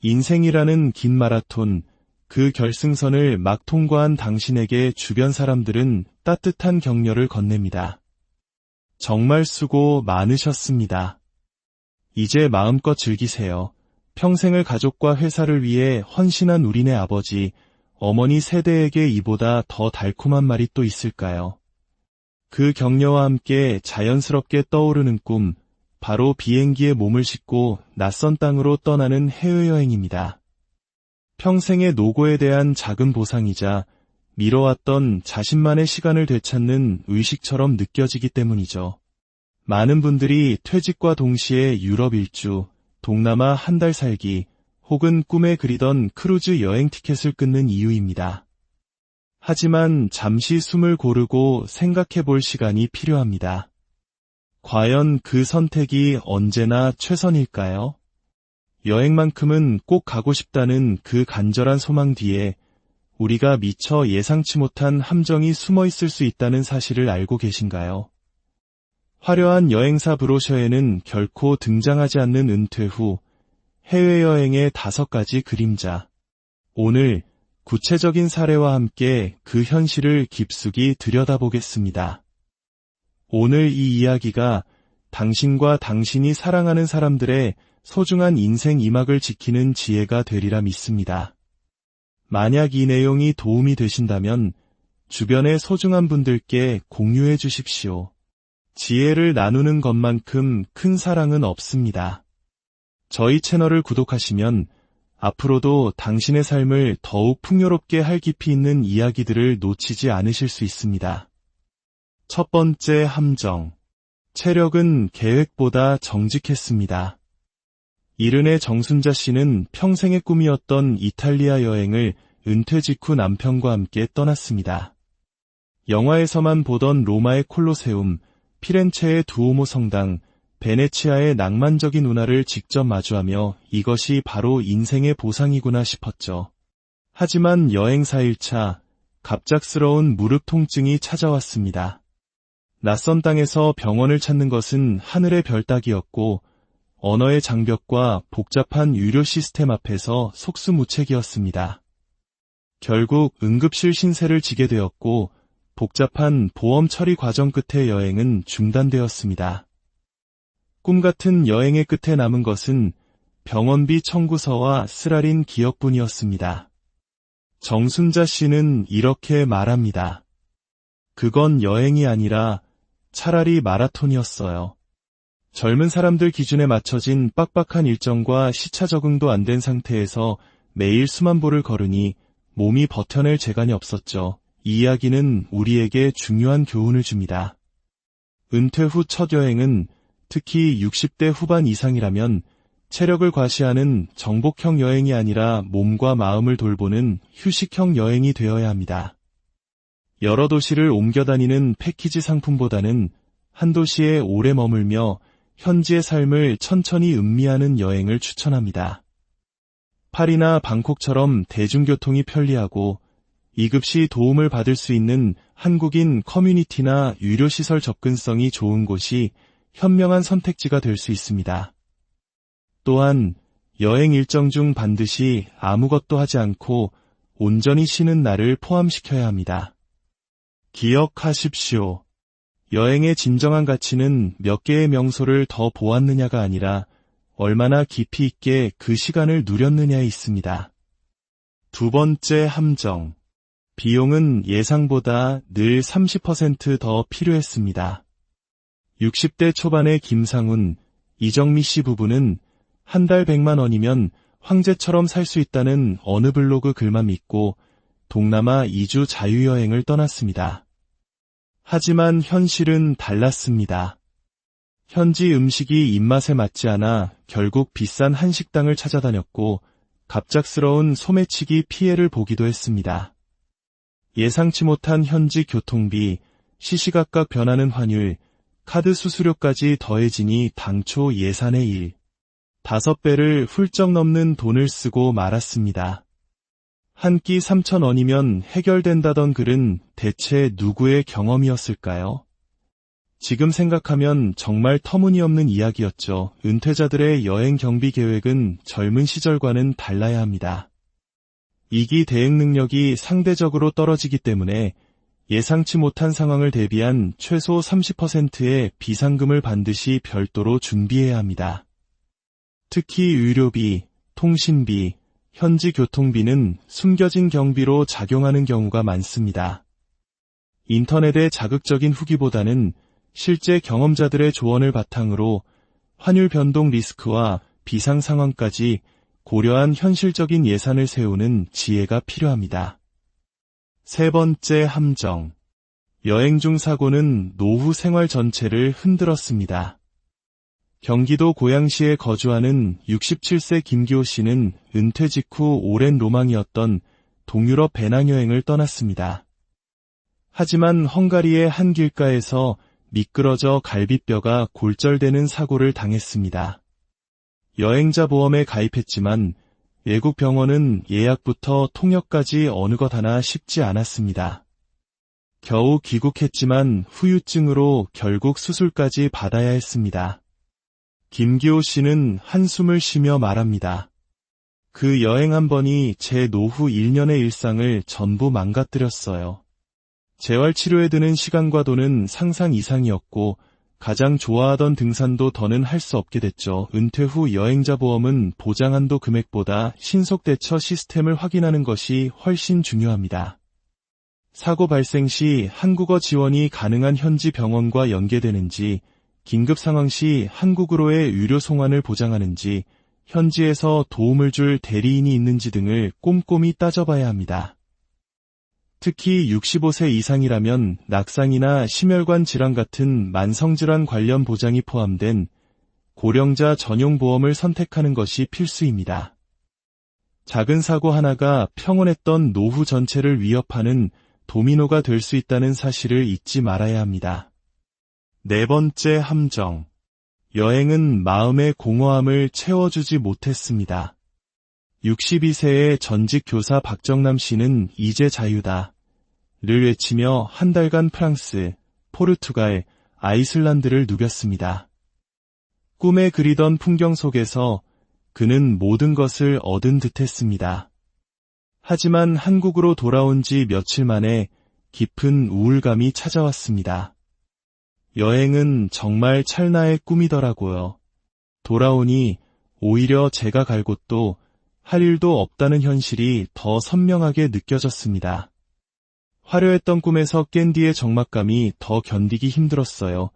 인생이라는 긴 마라톤, 그 결승선을 막 통과한 당신에게 주변 사람들은 따뜻한 격려를 건넵니다. 정말 수고 많으셨습니다. 이제 마음껏 즐기세요. 평생을 가족과 회사를 위해 헌신한 우리네 아버지, 어머니 세대에게 이보다 더 달콤한 말이 또 있을까요? 그 격려와 함께 자연스럽게 떠오르는 꿈, 바로 비행기에 몸을 싣고 낯선 땅으로 떠나는 해외여행입니다. 평생의 노고에 대한 작은 보상이자 미뤄왔던 자신만의 시간을 되찾는 의식처럼 느껴지기 때문이죠. 많은 분들이 퇴직과 동시에 유럽 일주, 동남아 한 달 살기, 혹은 꿈에 그리던 크루즈 여행 티켓을 끊는 이유입니다. 하지만 잠시 숨을 고르고 생각해 볼 시간이 필요합니다. 과연 그 선택이 언제나 최선일까요? 여행만큼은 꼭 가고 싶다는 그 간절한 소망 뒤에 우리가 미처 예상치 못한 함정이 숨어 있을 수 있다는 사실을 알고 계신가요? 화려한 여행사 브로셔에는 결코 등장하지 않는 은퇴 후 해외여행의 5가지 그림자. 오늘 구체적인 사례와 함께 그 현실을 깊숙이 들여다보겠습니다. 오늘 이 이야기가 당신과 당신이 사랑하는 사람들의 소중한 인생 이막을 지키는 지혜가 되리라 믿습니다. 만약 이 내용이 도움이 되신다면 주변의 소중한 분들께 공유해 주십시오. 지혜를 나누는 것만큼 큰 사랑은 없습니다. 저희 채널을 구독하시면 앞으로도 당신의 삶을 더욱 풍요롭게 할 깊이 있는 이야기들을 놓치지 않으실 수 있습니다. 첫 번째 함정. 체력은 계획보다 정직했습니다. 이른의 정순자 씨는 평생의 꿈이었던 이탈리아 여행을 은퇴 직후 남편과 함께 떠났습니다. 영화에서만 보던 로마의 콜로세움, 피렌체의 두오모 성당, 베네치아의 낭만적인 운하를 직접 마주하며 이것이 바로 인생의 보상이구나 싶었죠. 하지만 여행 4일차, 갑작스러운 무릎 통증이 찾아왔습니다. 낯선 땅에서 병원을 찾는 것은 하늘의 별 따기였고 언어의 장벽과 복잡한 유료 시스템 앞에서 속수무책이었습니다. 결국 응급실 신세를 지게 되었고 복잡한 보험 처리 과정 끝에 여행은 중단되었습니다. 꿈같은 여행의 끝에 남은 것은 병원비 청구서와 쓰라린 기억뿐이었습니다. 정순자 씨는 이렇게 말합니다. 그건 여행이 아니라 차라리 마라톤이었어요. 젊은 사람들 기준에 맞춰진 빡빡한 일정과 시차 적응도 안 된 상태에서 매일 수만 보를 걸으니 몸이 버텨낼 재간이 없었죠. 이 이야기는 우리에게 중요한 교훈을 줍니다. 은퇴 후 첫 여행은 특히 60대 후반 이상이라면 체력을 과시하는 정복형 여행이 아니라 몸과 마음을 돌보는 휴식형 여행이 되어야 합니다. 여러 도시를 옮겨 다니는 패키지 상품보다는 한 도시에 오래 머물며 현지의 삶을 천천히 음미하는 여행을 추천합니다. 파리나 방콕처럼 대중교통이 편리하고 이급시 도움을 받을 수 있는 한국인 커뮤니티나 유료시설 접근성이 좋은 곳이 현명한 선택지가 될 수 있습니다. 또한 여행 일정 중 반드시 아무것도 하지 않고 온전히 쉬는 날을 포함시켜야 합니다. 기억하십시오. 여행의 진정한 가치는 몇 개의 명소를 더 보았느냐가 아니라 얼마나 깊이 있게 그 시간을 누렸느냐에 있습니다. 두 번째 함정. 비용은 예상보다 늘 30% 더 필요했습니다. 60대 초반의 김상훈, 이정미 씨 부부는 한 달 100만 원이면 황제처럼 살 수 있다는 어느 블로그 글만 믿고 동남아 2주 자유여행을 떠났습니다. 하지만 현실은 달랐습니다. 현지 음식이 입맛에 맞지 않아 결국 비싼 한식당을 찾아다녔고 갑작스러운 소매치기 피해를 보기도 했습니다. 예상치 못한 현지 교통비, 시시각각 변하는 환율, 카드 수수료까지 더해지니 당초 예산의 5배를 훌쩍 넘는 돈을 쓰고 말았습니다. 한 끼 3,000원이면 해결된다던 글은 대체 누구의 경험이었을까요? 지금 생각하면 정말 터무니없는 이야기였죠. 은퇴자들의 여행 경비 계획은 젊은 시절과는 달라야 합니다. 이기 대응 능력이 상대적으로 떨어지기 때문에 예상치 못한 상황을 대비한 최소 30%의 비상금을 반드시 별도로 준비해야 합니다. 특히 의료비, 통신비, 현지 교통비는 숨겨진 경비로 작용하는 경우가 많습니다. 인터넷의 자극적인 후기보다는 실제 경험자들의 조언을 바탕으로 환율 변동 리스크와 비상 상황까지 고려한 현실적인 예산을 세우는 지혜가 필요합니다. 세 번째 함정. 여행 중 사고는 노후 생활 전체를 흔들었습니다. 경기도 고양시에 거주하는 67세 김기호 씨는 은퇴 직후 오랜 로망이었던 동유럽 배낭여행을 떠났습니다. 하지만 헝가리의 한 길가에서 미끄러져 갈비뼈가 골절되는 사고를 당했습니다. 여행자 보험에 가입했지만 외국 병원은 예약부터 통역까지 어느 것 하나 쉽지 않았습니다. 겨우 귀국했지만 후유증으로 결국 수술까지 받아야 했습니다. 김기호 씨는 한숨을 쉬며 말합니다. 그 여행 한 번이 제 노후 1년의 일상을 전부 망가뜨렸어요. 재활치료에 드는 시간과 돈은 상상 이상이었고 가장 좋아하던 등산도 더는 할 수 없게 됐죠. 은퇴 후 여행자 보험은 보장 한도 금액보다 신속 대처 시스템을 확인하는 것이 훨씬 중요합니다. 사고 발생 시 한국어 지원이 가능한 현지 병원과 연계되는지, 긴급 상황 시 한국으로의 의료 송환을 보장하는지, 현지에서 도움을 줄 대리인이 있는지 등을 꼼꼼히 따져봐야 합니다. 특히 65세 이상이라면 낙상이나 심혈관 질환 같은 만성질환 관련 보장이 포함된 고령자 전용 보험을 선택하는 것이 필수입니다. 작은 사고 하나가 평온했던 노후 전체를 위협하는 도미노가 될 수 있다는 사실을 잊지 말아야 합니다. 네 번째 함정. 여행은 마음의 공허함을 채워주지 못했습니다. 62세의 전직 교사 박정남 씨는 이제 자유다 를 외치며 한 달간 프랑스, 포르투갈, 아이슬란드를 누볐습니다. 꿈에 그리던 풍경 속에서 그는 모든 것을 얻은 듯했습니다. 하지만 한국으로 돌아온 지 며칠 만에 깊은 우울감이 찾아왔습니다. 여행은 정말 찰나의 꿈이더라고요. 돌아오니 오히려 제가 갈 곳도 할 일도 없다는 현실이 더 선명하게 느껴졌습니다. 화려했던 꿈에서 깬 뒤의 적막감이 더 견디기 힘들었어요.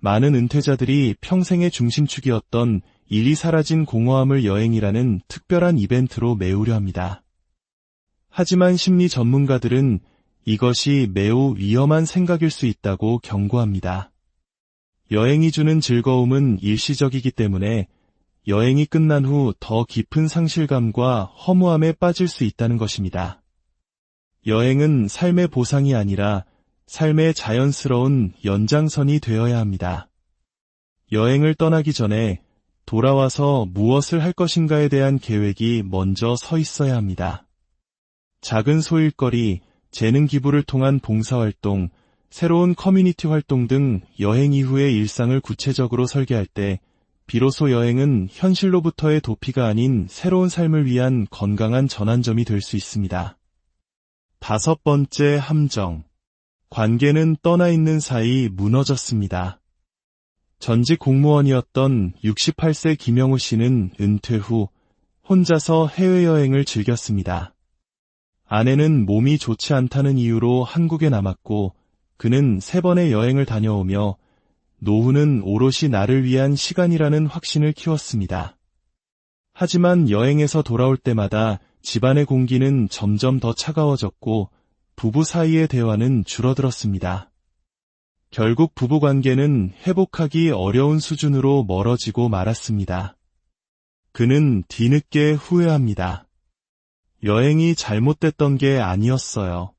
많은 은퇴자들이 평생의 중심축이었던 일이 사라진 공허함을 여행이라는 특별한 이벤트로 메우려 합니다. 하지만 심리 전문가들은 이것이 매우 위험한 생각일 수 있다고 경고합니다. 여행이 주는 즐거움은 일시적이기 때문에 여행이 끝난 후 더 깊은 상실감과 허무함에 빠질 수 있다는 것입니다. 여행은 삶의 보상이 아니라 삶의 자연스러운 연장선이 되어야 합니다. 여행을 떠나기 전에 돌아와서 무엇을 할 것인가에 대한 계획이 먼저 서 있어야 합니다. 작은 소일거리, 재능 기부를 통한 봉사활동, 새로운 커뮤니티 활동 등 여행 이후의 일상을 구체적으로 설계할 때 비로소 여행은 현실로부터의 도피가 아닌 새로운 삶을 위한 건강한 전환점이 될 수 있습니다. 다섯 번째 함정. 관계는 떠나 있는 사이 무너졌습니다. 전직 공무원이었던 68세 김영우 씨는 은퇴 후 혼자서 해외여행을 즐겼습니다. 아내는 몸이 좋지 않다는 이유로 한국에 남았고 그는 3번의 여행을 다녀오며 노후는 오롯이 나를 위한 시간이라는 확신을 키웠습니다. 하지만 여행에서 돌아올 때마다 집안의 공기는 점점 더 차가워졌고 부부 사이의 대화는 줄어들었습니다. 결국 부부관계는 회복하기 어려운 수준으로 멀어지고 말았습니다. 그는 뒤늦게 후회합니다. 여행이 잘못됐던 게 아니었어요.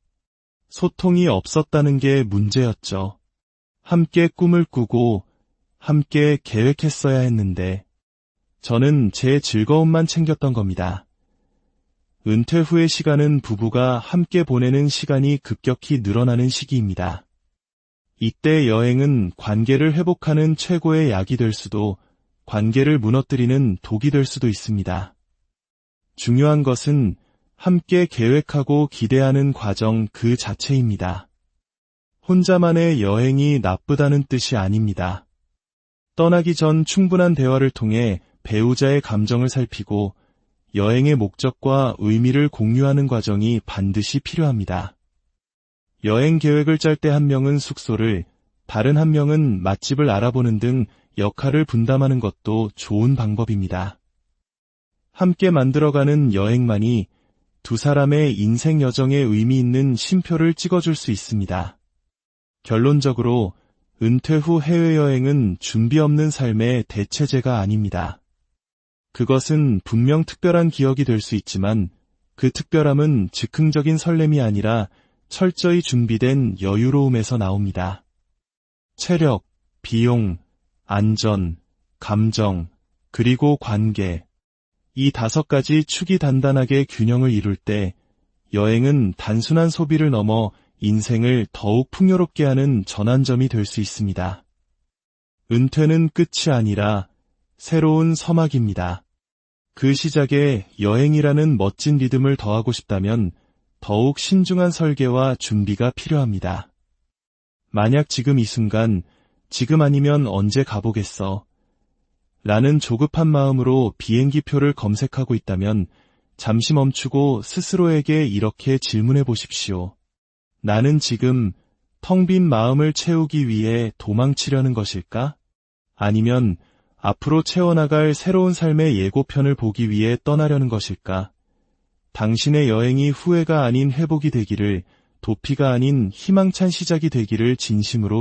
소통이 없었다는 게 문제였죠. 함께 꿈을 꾸고 함께 계획했어야 했는데 저는 제 즐거움만 챙겼던 겁니다. 은퇴 후의 시간은 부부가 함께 보내는 시간이 급격히 늘어나는 시기입니다. 이때 여행은 관계를 회복하는 최고의 약이 될 수도, 관계를 무너뜨리는 독이 될 수도 있습니다. 중요한 것은 함께 계획하고 기대하는 과정 그 자체입니다. 혼자만의 여행이 나쁘다는 뜻이 아닙니다. 떠나기 전 충분한 대화를 통해 배우자의 감정을 살피고 여행의 목적과 의미를 공유하는 과정이 반드시 필요합니다. 여행 계획을 짤 때 한 명은 숙소를, 다른 한 명은 맛집을 알아보는 등 역할을 분담하는 것도 좋은 방법입니다. 함께 만들어가는 여행만이 두 사람의 인생 여정에 의미 있는 쉼표를 찍어줄 수 있습니다. 결론적으로 은퇴 후 해외여행은 준비 없는 삶의 대체제가 아닙니다. 그것은 분명 특별한 기억이 될 수 있지만 그 특별함은 즉흥적인 설렘이 아니라 철저히 준비된 여유로움에서 나옵니다. 체력, 비용, 안전, 감정, 그리고 관계. 이 5가지 축이 단단하게 균형을 이룰 때 여행은 단순한 소비를 넘어 인생을 더욱 풍요롭게 하는 전환점이 될 수 있습니다. 은퇴는 끝이 아니라 새로운 서막입니다. 그 시작에 여행이라는 멋진 리듬을 더하고 싶다면 더욱 신중한 설계와 준비가 필요합니다. 만약 지금 이 순간, 지금 아니면 언제 가보겠어? 라는 조급한 마음으로 비행기표를 검색하고 있다면 잠시 멈추고 스스로에게 이렇게 질문해 보십시오. 나는 지금 텅 빈 마음을 채우기 위해 도망치려는 것일까? 아니면 앞으로 채워나갈 새로운 삶의 예고편을 보기 위해 떠나려는 것일까? 당신의 여행이 후회가 아닌 회복이 되기를, 도피가 아닌 희망찬 시작이 되기를 진심으로